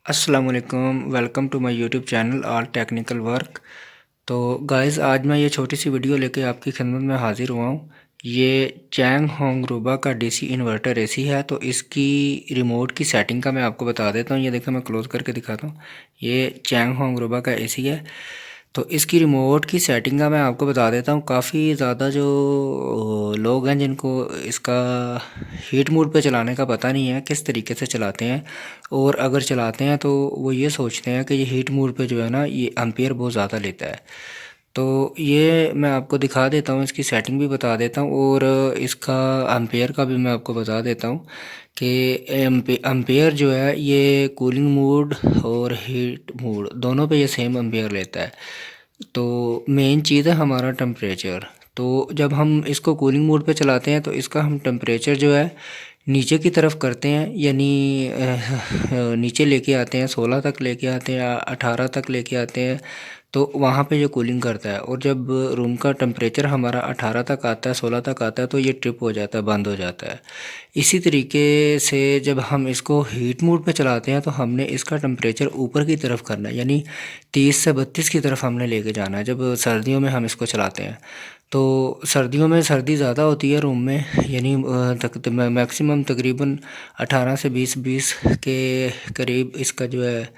अस्सलाम वालेकुम। Welcome to my YouTube channel all technical work. तो गाइस, आज मैं ये छोटी सी वीडियो लेके आपकी खिदमत में हाज़िर हुआ हूँ। ये चैंग होंगरुबा का डीसी इन्वर्टर एसी है। तो इसकी रिमोट की सेटिंग का मैं आपको बता देता हूँ। ये देखो, मैं क्लोज़ करके दिखाता हूँ। ये चैंग होंगरुबा का एसी है। तो इसकी रिमोट की सेटिंग का मैं आपको बता देता हूँ। काफ़ी ज़्यादा जो लोग हैं जिनको इसका हीट मोड पे चलाने का पता नहीं है किस तरीके से चलाते हैं, और अगर चलाते हैं तो वो ये सोचते हैं कि ये हीट मोड पे जो है ना, ये एम्पियर बहुत ज़्यादा लेता है। तो ये मैं आपको दिखा देता हूँ, इसकी सेटिंग भी बता देता हूँ, और इसका एम्पियर का भी मैं आपको बता देता हूँ कि एम्पियर जो है ये कूलिंग मोड और हीट मोड दोनों पे ये सेम एम्पियर लेता है। तो मेन चीज़ है हमारा टेम्परेचर। तो जब हम इसको कूलिंग मोड पे चलाते हैं तो इसका हम टेम्परेचर जो है नीचे की तरफ करते हैं, यानी नीचे लेके आते हैं, 16 तक लेके आते हैं, 18 तक लेके आते हैं। तो वहाँ पे ये कूलिंग करता है, और जब रूम का टेम्परेचर हमारा 18 तक आता है, 16 तक आता है, तो ये ट्रिप हो जाता है, बंद हो जाता है। इसी तरीके से जब हम इसको हीट मोड पे चलाते हैं तो हमने इसका टेम्परेचर ऊपर की तरफ करना है, यानी 30 से 32 की तरफ हमने लेके जाना है जब सर्दियों में हम इसको चलाते हैं। तो सर्दियों में सर्दी ज़्यादा होती है रूम में, यानी मैक्सिमम तकरीबन 18 से 20 के करीब इसका जो है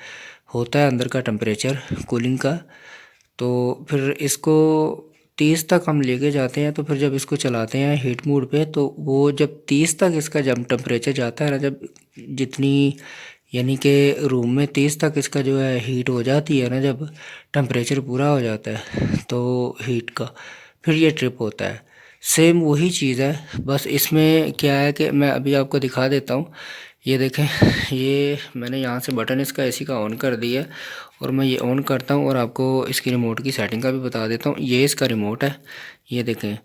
होता है अंदर का टेम्परेचर कूलिंग का। तो फिर इसको 30 तक हम लेके जाते हैं। तो फिर जब इसको चलाते हैं हीट मोड पे, तो वो जब 30 तक इसका जब टेम्परेचर जाता है ना, जब जितनी यानी कि रूम में 30 तक इसका जो है हीट हो जाती है ना, जब टेम्परेचर पूरा हो जाता है तो हीट का, फिर ये ट्रिप होता है। सेम वही चीज़ है, बस इसमें क्या है कि मैं अभी आपको दिखा देता हूँ। ये देखें, ये मैंने यहाँ से बटन इसका एसी का ऑन कर दिया है, और मैं ये ऑन करता हूँ और आपको इसकी रिमोट की सेटिंग का भी बता देता हूँ। ये इसका रिमोट है, ये देखें।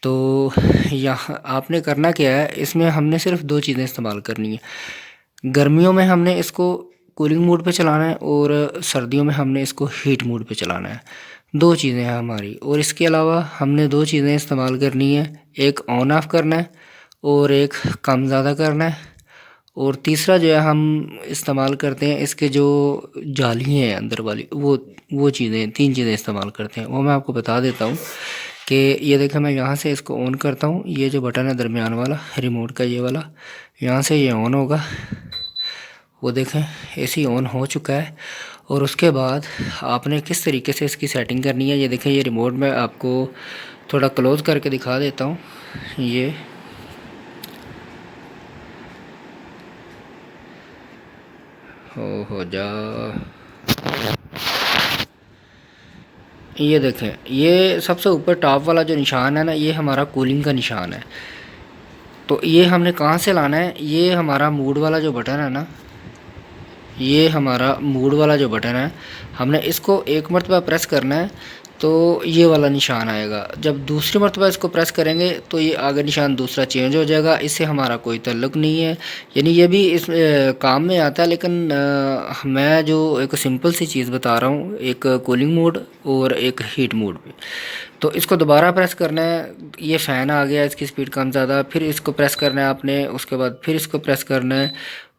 तो यहाँ आपने करना क्या है, इसमें हमने सिर्फ दो चीज़ें इस्तेमाल करनी है। गर्मियों में हमने इसको कूलिंग मोड पे चलाना है, और सर्दियों में हमने इसको हीट मोड पे चलाना है। दो चीज़ें हैं हमारी, और इसके अलावा हमने दो चीज़ें इस्तेमाल करनी है। एक ऑन ऑफ़ करना है, और एक कम ज़्यादा करना है। और तीसरा जो है हम इस्तेमाल करते हैं इसके जो जालियाँ हैं अंदर वाली, वो चीज़ें, तीन चीज़ें इस्तेमाल करते हैं, वो मैं आपको बता देता हूँ। कि ये देखें, मैं यहाँ से इसको ऑन करता हूँ। ये जो बटन है दरमियान वाला रिमोट का, ये वाला, यहाँ से ये ऑन होगा। वो देखें, एसी ऑन हो चुका है। और उसके बाद आपने किस तरीके से इसकी सेटिंग करनी है, ये देखें। ये रिमोट मैं आपको थोड़ा क्लोज़ करके दिखा देता हूँ। ये हो जा, ये देखें, ये सबसे ऊपर टॉप वाला जो निशान है ना, ये हमारा कूलिंग का निशान है। तो ये हमने कहाँ से लाना है, ये हमारा मूड वाला जो बटन है ना, ये हमारा मूड वाला जो बटन है, हमने इसको एक मरतबा प्रेस करना है तो ये वाला निशान आएगा। जब दूसरी मरतबा इसको प्रेस करेंगे तो ये आगे निशान दूसरा चेंज हो जाएगा। इससे हमारा कोई ताल्लुक़ नहीं है, यानी ये भी इस काम में आता है। लेकिन मैं जो एक सिंपल सी चीज़ बता रहा हूँ, एक कूलिंग मोड और एक हीट मोड पे। तो इसको दोबारा प्रेस करना है, ये फ़ैन आ गया, इसकी स्पीड कम ज़्यादा, फिर इसको प्रेस करना है आपने, उसके बाद फिर इसको प्रेस करना है,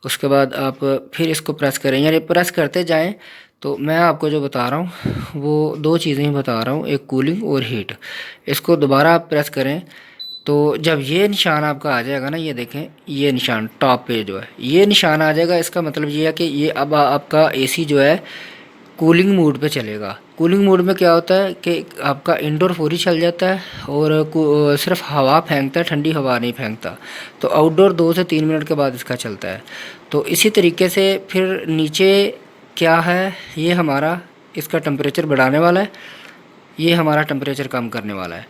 उसके बाद आप फिर इसको प्रेस करें, यानी प्रेस करते जाएं। तो मैं आपको जो बता रहा हूँ वो दो चीज़ें ही बता रहा हूँ, एक कूलिंग और हीट। इसको दोबारा आप प्रेस करें तो जब ये निशान आपका आ जाएगा ना, ये देखें, ये निशान टॉप पे जो है ये निशान आ जाएगा। इसका मतलब ये है कि ये अब आपका एसी जो है कूलिंग मोड पे चलेगा। कूलिंग मोड में क्या होता है कि आपका इंडोर फौरी चल जाता है, और सिर्फ हवा फेंकता है, ठंडी हवा नहीं फेंकता। तो आउटडोर 2 से 3 मिनट के बाद इसका चलता है। तो इसी तरीके से फिर नीचे क्या है, ये हमारा इसका टेम्परेचर बढ़ाने वाला है, ये हमारा टेम्परेचर कम करने वाला है।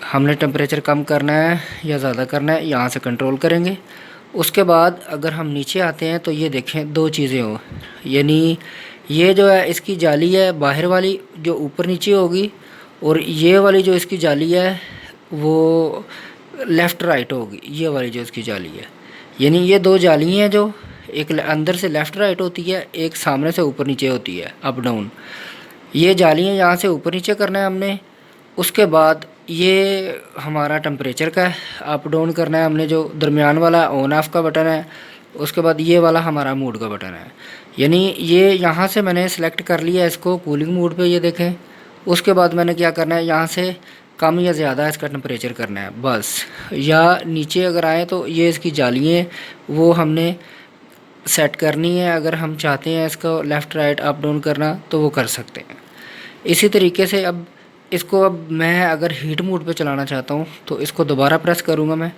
हमने टेम्परेचर कम करना है या ज़्यादा करना है, यहाँ से कंट्रोल करेंगे। उसके बाद अगर हम नीचे आते हैं तो ये देखें, दो चीज़ें हो, यानी ये जो है इसकी जाली है बाहर वाली जो ऊपर नीचे होगी, और ये वाली जो इसकी जाली है वो लेफ़्ट राइट होगी। ये वाली जो इसकी जाली है, यानी ये दो जाली हैं जो एक अंदर से लेफ़्ट राइट होती है, एक सामने से ऊपर नीचे होती है, अप डाउन। ये जालियाँ यहाँ से ऊपर नीचे करना है हमने। उसके बाद ये हमारा टेम्परेचर का है, अप डाउन करना है हमने। जो दरमियान वाला ऑन ऑफ़ का बटन है, उसके बाद ये वाला हमारा मूड का बटन है, यानी ये यहाँ से मैंने सेलेक्ट कर लिया इसको कूलिंग मूड पे, ये देखें। उसके बाद मैंने क्या करना है, यहाँ से कम या ज़्यादा इसका टेम्परेचर करना है बस। या नीचे अगर आए तो ये इसकी जाली है, वो हमने सेट करनी है। अगर हम चाहते हैं इसको लेफ़्ट राइट अप डाउन करना तो वो कर सकते हैं। इसी तरीके से अब इसको, अब मैं अगर हीट मोड पे चलाना चाहता हूँ तो इसको दोबारा प्रेस करूँगा मैं,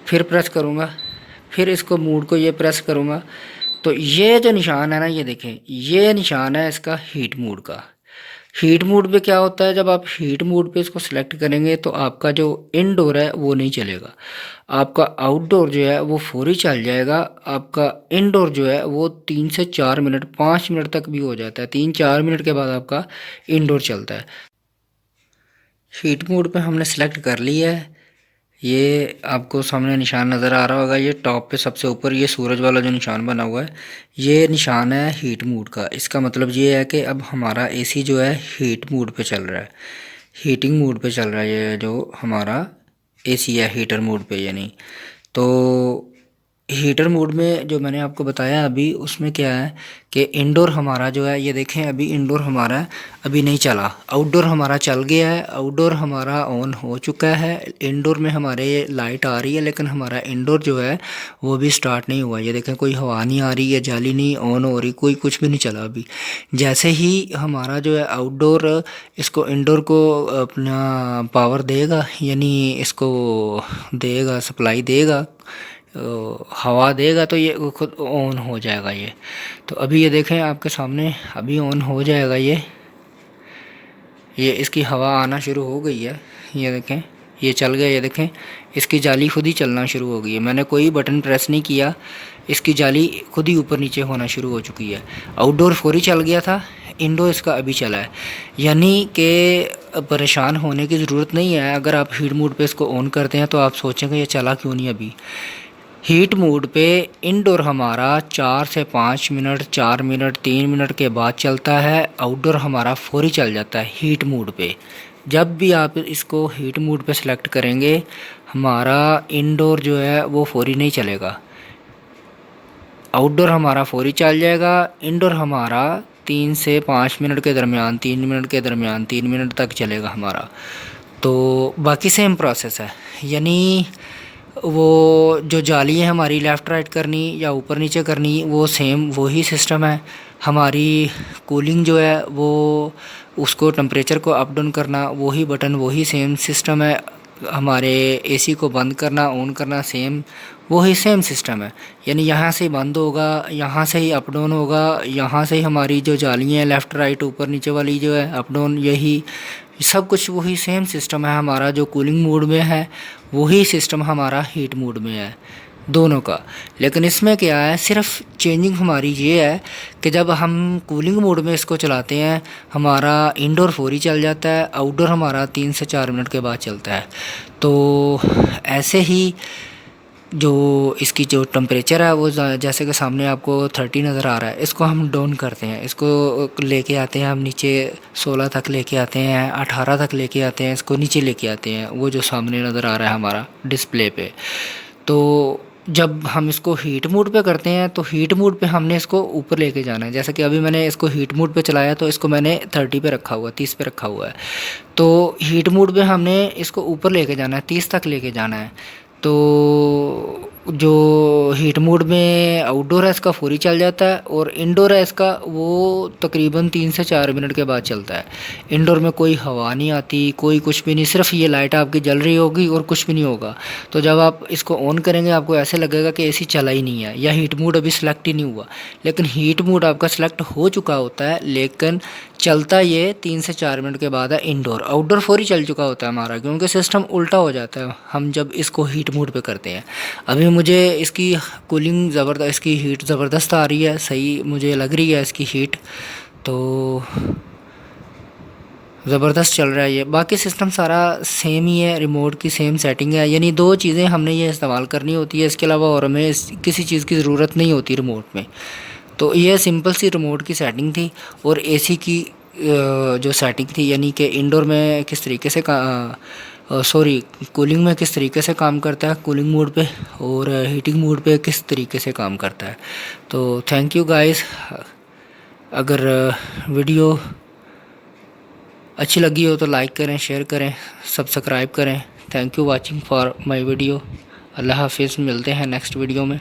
फिर प्रेस करूँगा, फिर इसको मूड को ये प्रेस करूँगा, तो ये जो निशान है ना, ये देखें, ये निशान है इसका हीट मोड का। हीट मोड पे क्या होता है, जब आप हीट मोड पे इसको सिलेक्ट करेंगे तो आपका जो इनडोर है वो नहीं चलेगा, आपका आउटडोर जो है वो फौरी चल जाएगा। आपका इनडोर जो है वो 3 से 4 मिनट, 5 मिनट तक भी हो जाता है, 3-4 मिनट के बाद आपका इनडोर चलता है। हीट मोड पे हमने सेलेक्ट कर लिया है, ये आपको सामने निशान नज़र आ रहा होगा, ये टॉप पे सबसे ऊपर ये सूरज वाला जो निशान बना हुआ है, ये निशान है हीट मोड का। इसका मतलब ये है कि अब हमारा एसी जो है हीट मोड पे चल रहा है, हीटिंग मोड पे चल रहा है। ये जो हमारा एसी है हीटर मोड पे, यानी तो हीटर मोड में जो मैंने आपको बताया अभी, उसमें क्या है कि इंडोर हमारा जो है, ये देखें अभी इंडोर हमारा अभी नहीं चला, आउटडोर हमारा चल गया है, आउटडोर हमारा ऑन हो चुका है। इंडोर में हमारे लाइट आ रही है, लेकिन हमारा इंडोर जो है वो भी स्टार्ट नहीं हुआ। ये देखें कोई हवा नहीं आ रही है, जाली नहीं ऑन हो रही, कोई कुछ भी नहीं चला अभी। जैसे ही हमारा जो है आउटडोर इसको इंडोर को अपना पावर देगा, यानी इसको देगा, सप्लाई देगा, हवा देगा, तो ये खुद ऑन हो जाएगा ये। तो अभी ये देखें आपके सामने अभी ऑन हो जाएगा ये इसकी हवा आना शुरू हो गई है, ये देखें ये चल गया। ये देखें इसकी जाली खुद ही चलना शुरू हो गई है, मैंने कोई बटन प्रेस नहीं किया, इसकी जाली खुद ही ऊपर नीचे होना शुरू हो चुकी है। आउटडोर फौरी चल गया था, इंडोर इसका अभी चला है, यानी कि परेशान होने की ज़रूरत नहीं है। अगर आप हीट मोड पे इसको ऑन करते हैं तो आप सोचेंगे ये चला क्यों नहीं अभी। हीट मोड पे इंडोर हमारा 4 से 5 मिनट, 4 मिनट, 3 मिनट के बाद चलता है, आउटडोर हमारा फौरी चल जाता है हीट मोड पे। जब भी आप इसको हीट मोड पे सेलेक्ट करेंगे, हमारा इंडोर जो है वो फौरी नहीं चलेगा, आउटडोर हमारा फौरी चल जाएगा। इंडोर हमारा 3 से 5 मिनट के दरमियान, 3 मिनट के दरमियान, 3 मिनट तक चलेगा हमारा। तो बाकी सेम प्रोसेस है, यानी वो जो जाली है हमारी लेफ़्ट राइट करनी या ऊपर नीचे करनी, वो सेम वही सिस्टम है। हमारी कूलिंग जो है वो, उसको टेम्परेचर को अप डाउन करना, वही बटन, वही सेम सिस्टम है। हमारे एसी को बंद करना ऑन करना सेम, वही सेम सिस्टम है। यानी यहाँ से ही बंद होगा, यहाँ से ही अप डाउन होगा, यहाँ से ही हमारी जो जालियाँ हैं लेफ़्ट राइट ऊपर नीचे वाली जो है अप डाउन, यही सब कुछ वही सेम सिस्टम है। हमारा जो कूलिंग मोड में है वही सिस्टम हमारा हीट मोड में है, दोनों का। लेकिन इसमें क्या है, सिर्फ चेंजिंग हमारी ये है कि जब हम कूलिंग मोड में इसको चलाते हैं हमारा इंडोर फौरी चल जाता है, आउटडोर हमारा 3 से 4 मिनट के बाद चलता है। तो ऐसे ही जो इसकी जो टेम्परेचर है वो जैसे कि सामने आपको 30 नज़र आ रहा है, इसको हम डाउन करते हैं, इसको लेके आते हैं हम नीचे, 16 तक लेके आते हैं, 18 तक लेके आते हैं, इसको नीचे लेके आते हैं, वो जो सामने नज़र आ रहा है हमारा डिस्प्ले पे। तो जब हम इसको हीट मोड पे करते हैं तो हीट मोड पे हमने इसको ऊपर लेके जाना है। जैसे कि अभी मैंने इसको हीट मोड पे चलाया तो इसको मैंने 30 पे रखा हुआ है, 30 पे रखा हुआ है। तो हीट मोड पे हमने इसको ऊपर लेके जाना है, 30 तक लेके जाना है। तो जो हीट मोड में आउटडोर है इसका फौरी चल जाता है, और इंडोर है इसका वो तकरीबन 3 से 4 मिनट के बाद चलता है। इंडोर में कोई हवा नहीं आती, कोई कुछ भी नहीं, सिर्फ ये लाइट आपकी जल रही होगी और कुछ भी नहीं होगा। तो जब आप इसको ऑन करेंगे आपको ऐसे लगेगा कि एसी चला ही नहीं है, या हीट मोड अभी सेलेक्ट ही नहीं हुआ। लेकिन हीट मोड आपका सेलेक्ट हो चुका होता है, लेकिन चलता ये 3 से 4 मिनट के बाद है इंडोर। आउटडोर फौरी चल चुका होता है हमारा, क्योंकि सिस्टम उल्टा हो जाता है हम जब इसको हीट मोड पे करते हैं। अभी मुझे इसकी कूलिंग ज़बरदस्त, इसकी हीट ज़बरदस्त आ रही है, सही मुझे लग रही है इसकी हीट, तो ज़बरदस्त चल रहा है ये। बाकी सिस्टम सारा सेम ही है, रिमोट की सेम सेटिंग है, यानी दो चीज़ें हमने ये इस्तेमाल करनी होती है, इसके अलावा और हमें किसी चीज़ की ज़रूरत नहीं होती रिमोट में। तो ये सिंपल सी रिमोट की सेटिंग थी। और एसी की जो सेटिंग थी, यानी कि इंडोर में किस तरीके से सॉरी, कूलिंग में किस तरीके से काम करता है, कूलिंग मोड पे और हीटिंग मोड पे किस तरीके से काम करता है। तो थैंक यू गाइस। अगर वीडियो अच्छी लगी हो तो लाइक करें, शेयर करें, सब्सक्राइब करें। Thank you watching for my video. अल्लाह हाफिज़, मिलते हैं नेक्स्ट वीडियो में।